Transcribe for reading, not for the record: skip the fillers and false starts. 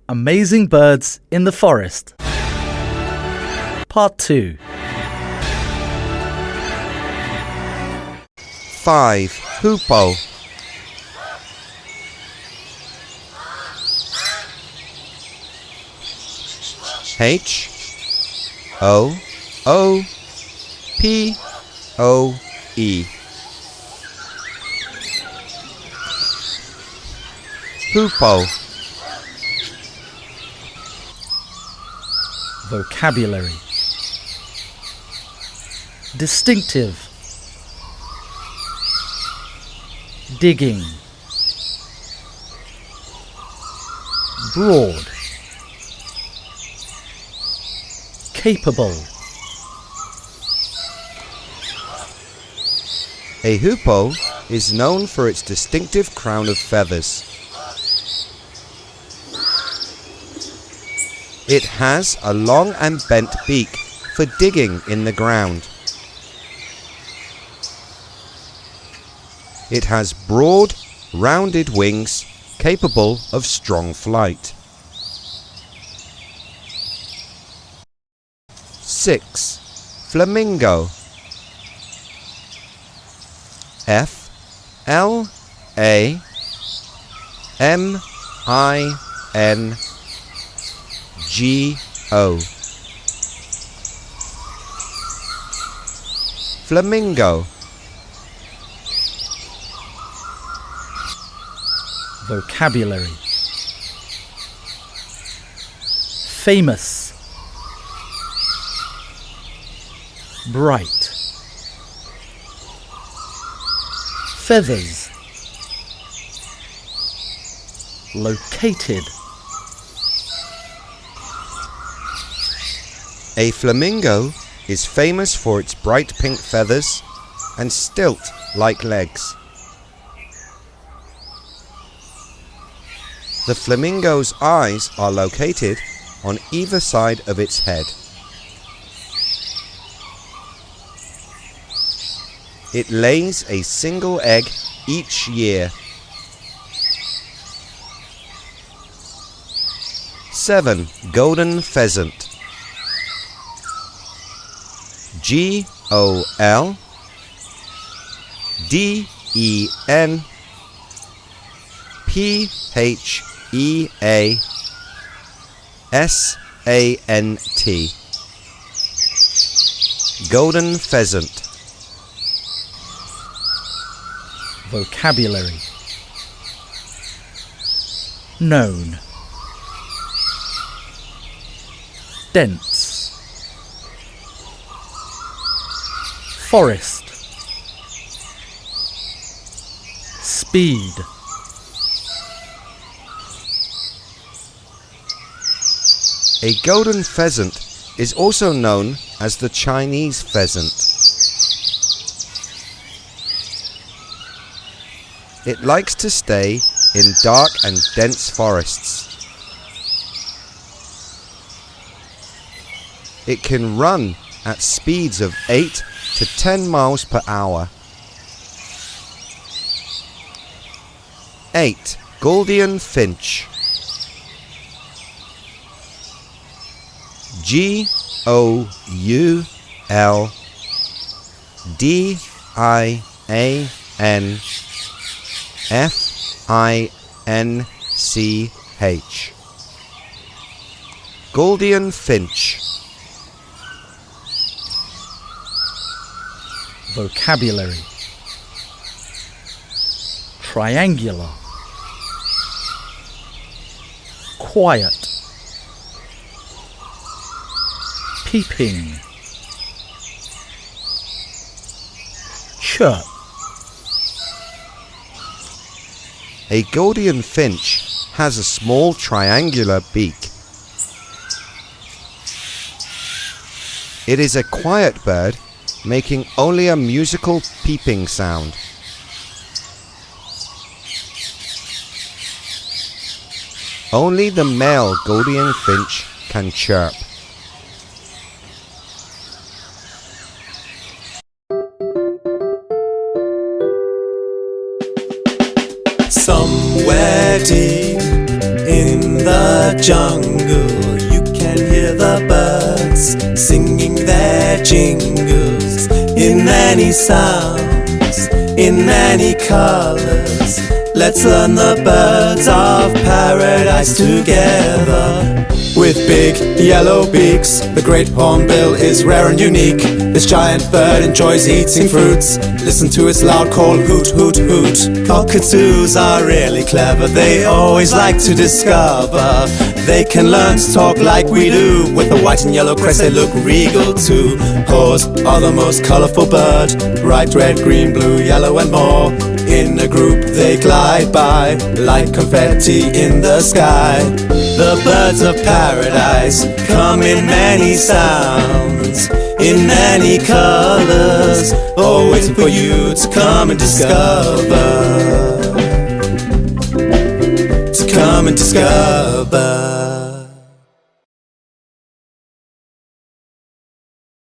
Amazing Birds in the Forest. Part 2. 5. Hoopoe. H-O-O-P-O-E. Hoopoe. Vocabulary. Distinctive. Digging. Broad. Capable. A hoopoe is known for its distinctive crown of feathers. It has a long and bent beak for digging in the ground. It has broad, rounded wings capable of strong flight. 6. Flamingo. F-L-A-M-I-N-G-O. Flamingo. Vocabulary. Famous. Bright. Feathers. Located. A flamingo is famous for its bright pink feathers and stilt-like legs. The flamingo's eyes are located on either side of its head. It lays a single egg each year. 7. Golden pheasant. Goldenpheasant. Golden pheasant. Vocabulary. Known. Dense. Forest. Speed. A golden pheasant is also known as the Chinese pheasant. It likes to stay in dark and dense forests. It can run at speeds of 8 to 10 miles per hour. 8. Gouldian finch. Gouldian-finch. Gouldian finch. Vocabulary. Triangular. Quiet. Peeping. Chirp. A Gouldian finch has a small triangular beak. It is a quiet bird, making only a musical peeping sound. Only the male Gouldian finch can chirp. Somewhere deep in the the jungle, you can hear the birds singing their jingles in many sounds, in many colors. Let's learn the birds of paradise together. With big yellow beaks, the great hornbill is rare and unique. This giant bird enjoys eating fruits. Listen to its loud call, hoot, hoot, hoot. Cockatoos are really clever, they always like to discover. They can learn to talk like we do. With a white and yellow crest they look regal too. Haws are the most colorful bird, bright red, green, blue, yellow and more. In a group they glide by, like confetti in the sky. The birds of paradise come in many sounds, in many colors, all waiting for you to come and discover, to come and discover.